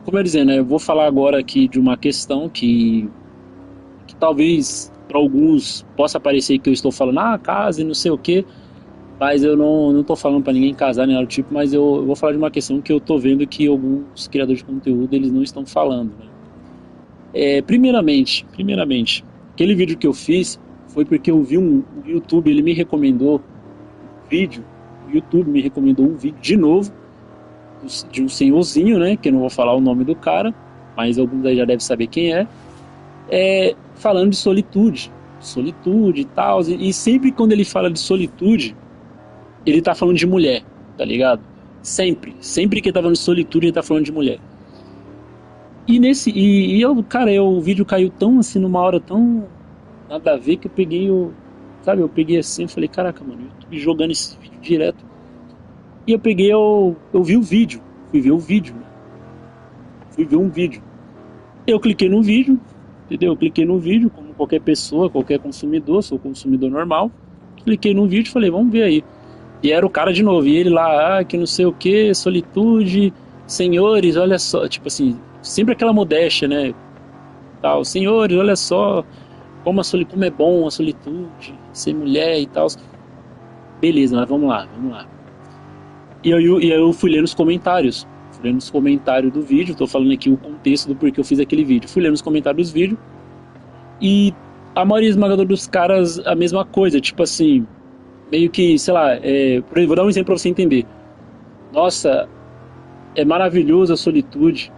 Como eu dizendo, né, eu vou falar agora aqui de uma questão que talvez para alguns possa parecer que eu estou falando, casa e não sei o que, mas eu não estou falando para ninguém casar nem nada do tipo, mas eu vou falar de uma questão que eu estou vendo que alguns criadores de conteúdo eles não estão falando, né? Primeiramente, aquele vídeo que eu fiz foi porque eu vi o YouTube, ele me recomendou um vídeo, o YouTube me recomendou um vídeo de novo de um senhorzinho, né, que eu não vou falar o nome do cara, mas alguns aí já devem saber quem falando de solitude e tal, e sempre quando ele fala de solitude, ele tá falando de mulher, tá ligado? Sempre que ele tá falando de solitude, ele tá falando de mulher. O vídeo caiu tão assim, numa hora tão nada a ver, que eu peguei eu peguei assim, eu falei, caraca, mano, eu tô jogando esse vídeo direto. E eu vi o vídeo, fui ver o vídeo, né? Fui ver um vídeo. Eu cliquei no vídeo, entendeu? Eu cliquei no vídeo, como qualquer pessoa, qualquer consumidor, sou consumidor normal. Cliquei no vídeo e falei, vamos ver aí. E era o cara de novo, e ele lá, que não sei o que, solitude, senhores, olha só, tipo assim, sempre aquela modéstia, né? Tal, senhores, olha só, como é bom a solitude, ser mulher e tal. Beleza, mas vamos lá. E eu fui ler nos comentários. Fui ler nos comentários do vídeo, tô falando aqui o contexto do porquê eu fiz aquele vídeo. Fui ler nos comentários do vídeo e a maioria esmagadora dos caras a mesma coisa, tipo assim, meio que, sei lá, vou dar um exemplo pra você entender. Nossa, é maravilhoso a solitude.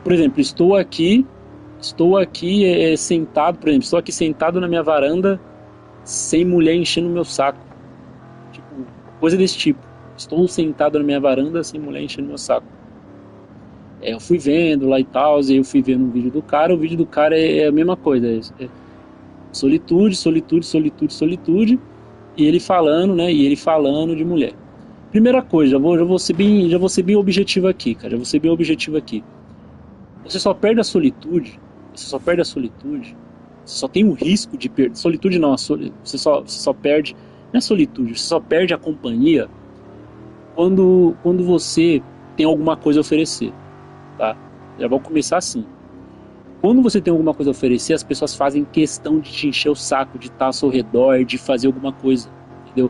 Por exemplo, estou aqui sentado, por exemplo, estou aqui sentado na minha varanda sem mulher enchendo o meu saco. Tipo, coisa desse tipo. Estou sentado na minha varanda sem mulher enchendo meu saco. Eu fui vendo lá e tal, e eu fui vendo um vídeo do cara, o vídeo do cara é a mesma coisa. Solitude, solitude, solitude, solitude, e ele falando, né? E ele falando de mulher. Primeira coisa, já vou ser bem objetivo aqui, cara. Já vou ser bem objetivo aqui. Você só perde a solitude, você só perde a solitude, você só tem o risco de perder. Solitude não, você só perde. Não é solitude, você só perde a companhia quando você tem alguma coisa a oferecer, tá? Já vou começar assim. Quando você tem alguma coisa a oferecer, as pessoas fazem questão de te encher o saco, de estar ao seu redor, de fazer alguma coisa, entendeu?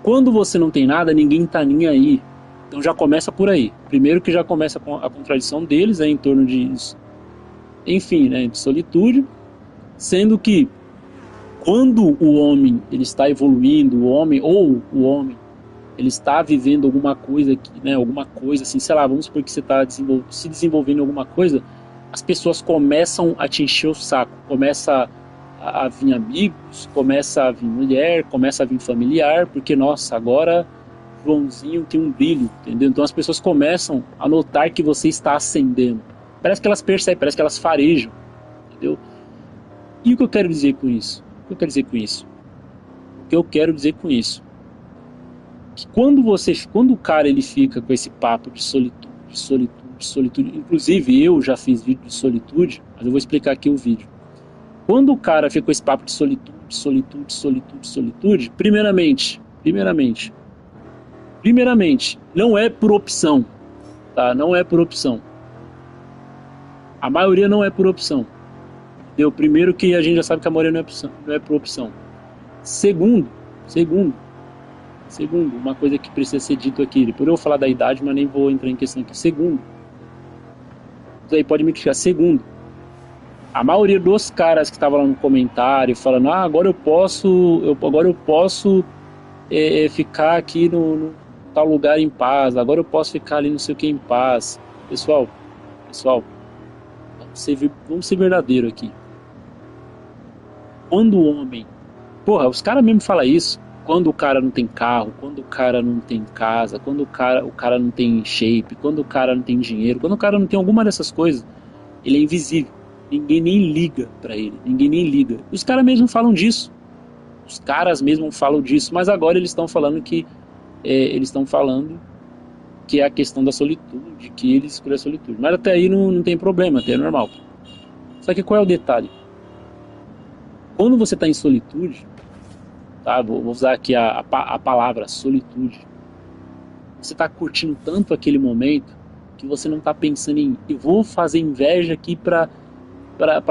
Quando você não tem nada, ninguém tá nem aí. Então já começa por aí. Primeiro que já começa com a contradição deles, em torno de, enfim, né, de solitude, sendo que quando o homem ele está evoluindo, o homem ele está vivendo alguma coisa aqui, né, alguma coisa assim, sei lá, vamos supor que você está se desenvolvendo em alguma coisa, as pessoas começam a te encher o saco, começa a vir amigos, começa a vir mulher, começa a vir familiar, porque nossa, agora Joãozinho tem um brilho, entendeu? Então as pessoas começam a notar que você está ascendendo. Parece que elas percebem, parece que elas farejam, entendeu? E o que eu quero dizer com isso? O que eu quero dizer com isso? O que eu quero dizer com isso? Que quando o cara ele fica com esse papo de solitude, de solitude, de solitude, inclusive eu já fiz vídeo de solitude, mas eu vou explicar aqui o vídeo. Quando o cara fica com esse papo de solitude, solitude, solitude, solitude, primeiramente, não é por opção, tá? Não é por opção. A maioria não é por opção. Entendeu? Primeiro que a gente já sabe que a maioria não é por opção. Segundo, segundo, uma coisa que precisa ser dito aqui, depois eu vou falar da idade, mas nem vou entrar em questão aqui. Segundo, isso aí pode me criticar. Segundo, a maioria dos caras que estavam lá no comentário falando, agora eu posso ficar aqui no tal lugar em paz, agora eu posso ficar ali não sei o que em paz. Pessoal, vamos ser verdadeiro aqui. Quando o homem, porra, os caras mesmo falam isso, quando o cara não tem carro, quando o cara não tem casa, quando o cara não tem shape, quando o cara não tem dinheiro, quando o cara não tem alguma dessas coisas, ele é invisível. Ninguém nem liga pra ele, ninguém nem liga. Os caras mesmo falam disso. Os caras mesmo falam disso, mas agora eles estão falando que é a questão da solitude, que ele escolhe a solitude. Mas até aí não tem problema, até é normal. Só que qual é o detalhe? Quando você está em solitude, tá? Vou usar aqui a palavra solitude. Você está curtindo tanto aquele momento que você não tá pensando em, eu vou fazer inveja aqui pra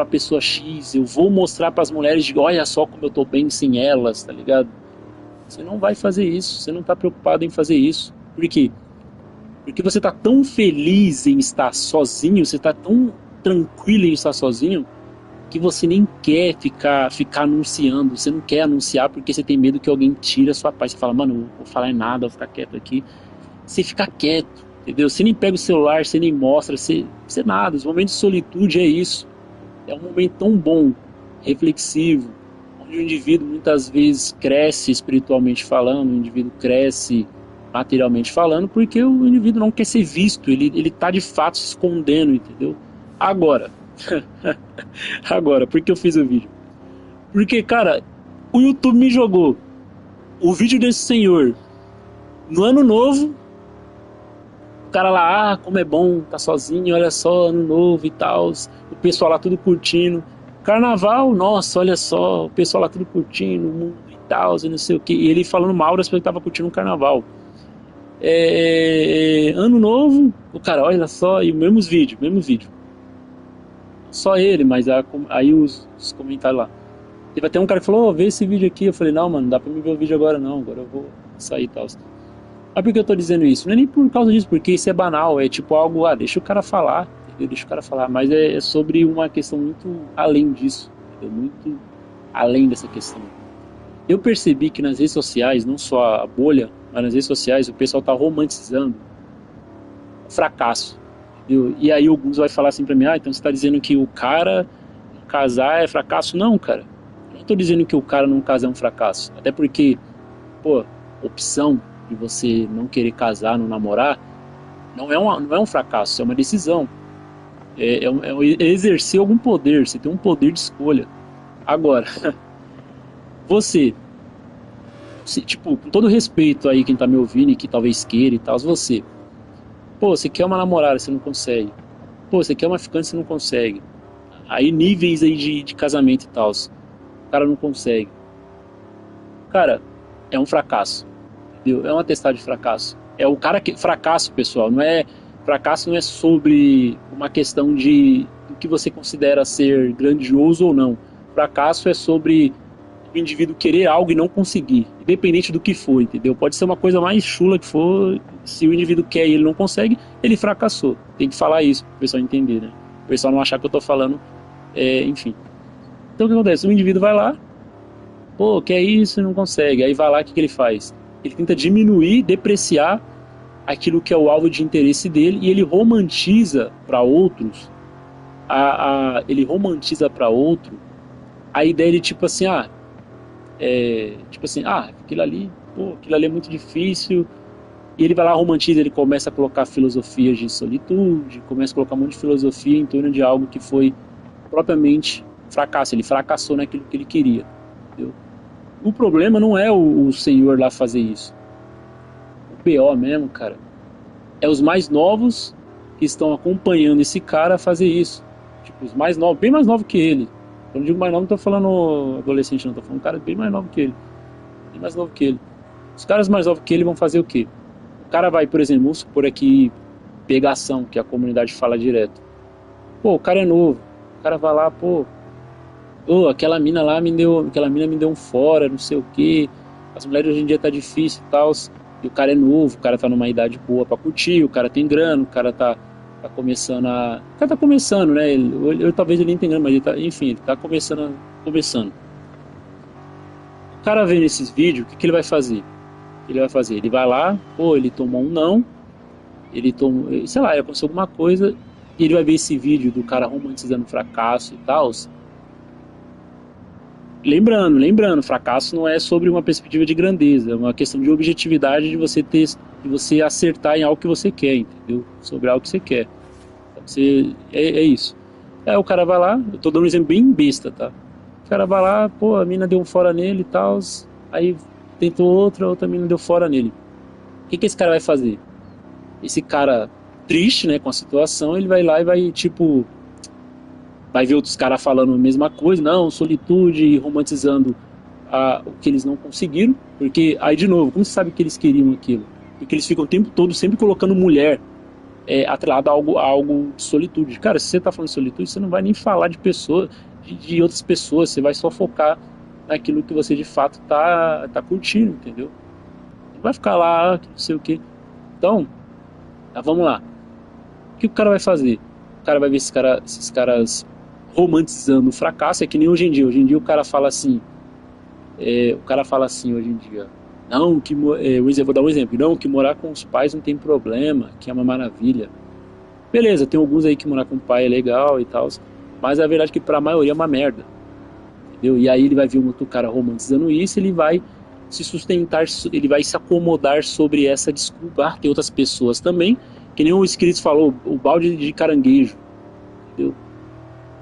pessoa X, eu vou mostrar pras mulheres de, olha só como eu tô bem sem elas, tá ligado? Você não vai fazer isso, você não tá preocupado em fazer isso. Por quê? Porque você tá tão feliz em estar sozinho, você tá tão tranquilo em estar sozinho, que você nem quer ficar anunciando, você não quer anunciar porque você tem medo que alguém tire a sua paz. Você fala, mano, não vou falar nada, vou ficar quieto aqui. Você fica quieto, entendeu? Você nem pega o celular, você nem mostra, você nada. Os momentos de solitude é isso. É um momento tão bom, reflexivo, onde o indivíduo muitas vezes cresce espiritualmente falando, o indivíduo cresce materialmente falando, porque o indivíduo não quer ser visto, ele tá de fato se escondendo, entendeu? Agora, agora, por que eu fiz o vídeo? Porque, cara, o YouTube me jogou o vídeo desse senhor no ano novo, o cara lá, como é bom, tá sozinho, olha só, ano novo e tal, o pessoal lá tudo curtindo. Carnaval, nossa, olha só, o pessoal lá tudo curtindo, o mundo e tal, e não sei o que. E ele falando mal das pessoas que tava curtindo o carnaval. Ano novo, o cara, olha só, e o mesmo vídeo. Só ele, mas aí os comentários lá. Teve até um cara que falou, vê esse vídeo aqui. Eu falei, não, mano, não dá pra me ver o vídeo agora não, agora eu vou sair e tal. Mas por que eu tô dizendo isso? Não é nem por causa disso, porque isso é banal, é tipo algo, deixa o cara falar, entendeu? Deixa o cara falar, mas é sobre uma questão muito além disso, entendeu? Muito além dessa questão. Eu percebi que nas redes sociais, não só a bolha, mas nas redes sociais, o pessoal tá romantizando o fracasso, entendeu? E aí alguns vai falar assim pra mim, então você tá dizendo que o cara casar é fracasso? Não, cara. Eu não tô dizendo que o cara não casar é um fracasso, até porque, pô, opção de você não querer casar, não namorar, não é um fracasso, é uma decisão. É exercer algum poder, você tem um poder de escolha. Agora, você, tipo, com todo respeito aí quem tá me ouvindo e que talvez queira e tal, você quer uma namorada, você não consegue. Pô, você quer uma ficante, você não consegue. Aí níveis aí de casamento e tal, o cara não consegue. Cara, é um fracasso. É um atestado de fracasso. É o cara que fracasso, pessoal, fracasso não é sobre uma questão de do que você considera ser grandioso ou não. Fracasso é sobre o indivíduo querer algo e não conseguir, independente do que for, entendeu? Pode ser uma coisa mais chula que for, se o indivíduo quer e ele não consegue, ele fracassou. Tem que falar isso para o pessoal entender, né? O pessoal não achar que eu tô falando, enfim. Então o que acontece? O indivíduo vai lá, pô, quer isso e não consegue. Aí vai lá, o que ele faz? Ele tenta diminuir, depreciar aquilo que é o alvo de interesse dele e ele romantiza para outros a ideia de tipo assim, aquilo ali é muito difícil. E ele vai lá, romantiza, ele começa a colocar filosofias de solitude, começa a colocar um monte de filosofia em torno de algo que foi propriamente fracasso. Ele fracassou naquilo que ele queria, entendeu? O problema não é o senhor lá fazer isso. O BO mesmo, cara, é os mais novos que estão acompanhando esse cara a fazer isso. Tipo, os mais novos, bem mais novos que ele. Quando eu digo mais novo, não tô falando adolescente, não. Tô falando um cara bem mais novo que ele. Bem mais novo que ele. Os caras mais novos que ele vão fazer o quê? O cara vai, por exemplo, vamos supor aqui pegação, que a comunidade fala direto. Pô, o cara é novo. O cara vai lá, aquela mina me deu um fora, não sei o quê. As mulheres hoje em dia tá difícil e tal. E o cara é novo, o cara tá numa idade boa pra curtir, o cara tem grana, o cara tá começando a... O cara tá começando, né? Talvez ele nem tenha grana, mas ele tá começando. O cara vendo esses vídeos, o que ele vai fazer? Ele vai lá, ele tomou um não, ele aconteceu alguma coisa, e ele vai ver esse vídeo do cara romantizando o fracasso e tal. Lembrando, fracasso não é sobre uma perspectiva de grandeza, é uma questão de objetividade de você acertar em algo que você quer, entendeu? Sobre algo que você quer. Então, é isso. Aí o cara vai lá, eu tô dando um exemplo bem besta, tá? O cara vai lá, a mina deu um fora nele e tal, aí tentou outra mina deu fora nele. O que esse cara vai fazer? Esse cara triste, né, com a situação, ele vai lá e vai ver outros caras falando a mesma coisa, não, solitude, romantizando o que eles não conseguiram, porque aí de novo, como você sabe que eles queriam aquilo? Porque eles ficam o tempo todo sempre colocando mulher atrelado a algo de solitude. Cara, se você tá falando de solitude, você não vai nem falar de pessoas, de outras pessoas, você vai só focar naquilo que você de fato tá curtindo, entendeu? Não vai ficar lá, não sei o que. Então, vamos lá. O que o cara vai fazer? O cara vai ver esses caras romantizando o fracasso, é que nem hoje em dia. Hoje em dia o cara fala assim, hoje em dia, não, eu vou dar um exemplo, não, que morar com os pais não tem problema, que é uma maravilha. Beleza, tem alguns aí que morar com o pai é legal e tal, mas a verdade é que pra maioria é uma merda, entendeu? E aí ele vai ver um outro cara romantizando isso, ele vai se sustentar, ele vai se acomodar sobre essa desculpa. Ah, tem outras pessoas também, que nem o Skrillex falou, o balde de caranguejo, entendeu?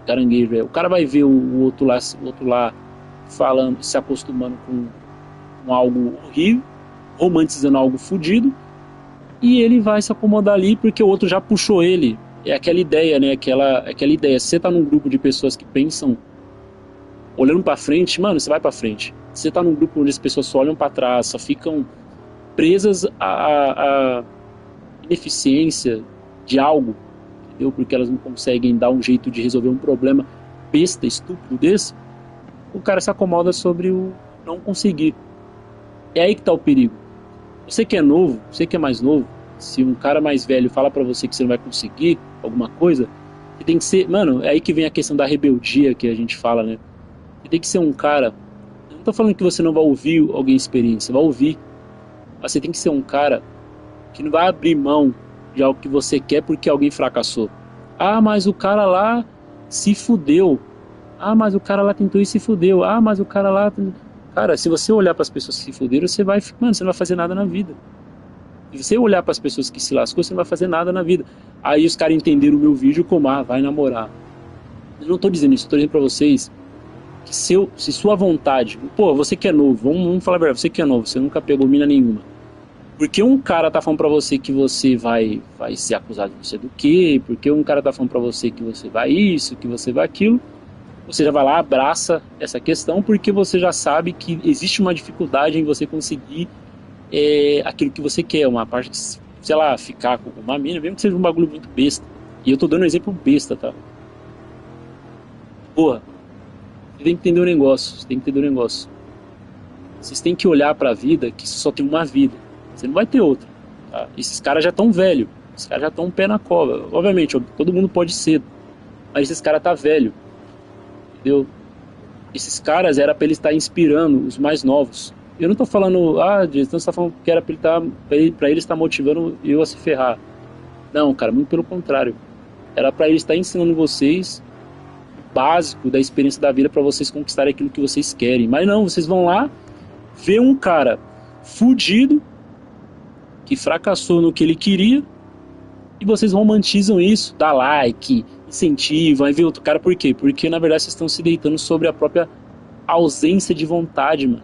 Caranguejo, o cara vai ver o outro lá falando, se acostumando com algo horrível, romantizando algo fodido, e ele vai se acomodar ali porque o outro já puxou ele. É aquela ideia, né? Aquela ideia. Se você tá num grupo de pessoas que pensam olhando pra frente, mano, você vai pra frente. Se você tá num grupo onde as pessoas só olham pra trás, só ficam presas à ineficiência de algo, entendeu? Porque elas não conseguem dar um jeito de resolver um problema besta, estúpido desse, o cara se acomoda sobre o não conseguir. É aí que tá o perigo. Você que é novo, você que é mais novo, se um cara mais velho fala pra você que você não vai conseguir alguma coisa, você tem que ser, mano, é aí que vem a questão da rebeldia que a gente fala, né? Você tem que ser um cara, eu não tô falando que você não vai ouvir alguém experiente, você vai ouvir, mas você tem que ser um cara que não vai abrir mão de algo que você quer porque alguém fracassou. Ah, mas o cara lá se fudeu. Ah, mas o cara lá tentou e se fudeu. Ah, mas o cara lá... Cara, se você olhar para as pessoas que se fuderam, você vai... Mano, você não vai fazer nada na vida. Se você olhar para as pessoas que se lascou, você não vai fazer nada na vida. Aí os caras entenderam o meu vídeo como, vai namorar. Eu não tô dizendo isso, eu tô dizendo pra vocês que se sua vontade... Pô, você que é novo, vamos falar a verdade, você que é novo, você nunca pegou mina nenhuma. Porque um cara tá falando pra você que você vai ser acusado de não sei do quê, porque um cara tá falando pra você que você vai isso, que você vai aquilo, você já vai lá, abraça essa questão, porque você já sabe que existe uma dificuldade em você conseguir aquilo que você quer, uma parte de, sei lá, ficar com uma mina, mesmo que seja um bagulho muito besta. E eu tô dando um exemplo besta, tá? Porra, você tem que entender o negócio, você tem que entender o negócio. Vocês têm que olhar pra vida que só tem uma vida. Você não vai ter outra. Tá? Esses caras já estão velhos. Esses caras já estão um pé na cova. Obviamente, todo mundo pode ser. Mas esses caras tá velho. Entendeu? Esses caras era pra ele estar inspirando os mais novos. Eu não tô falando, então você tá falando que era pra ele estar motivando eu a se ferrar. Não, cara, muito pelo contrário. Era pra ele estar ensinando vocês o básico da experiência da vida pra vocês conquistarem aquilo que vocês querem. Mas não, vocês vão lá ver um cara fudido que fracassou no que ele queria, e vocês romantizam isso, dá like, incentivam, aí vê outro cara, por quê? Porque na verdade vocês estão se deitando sobre a própria ausência de vontade, mano.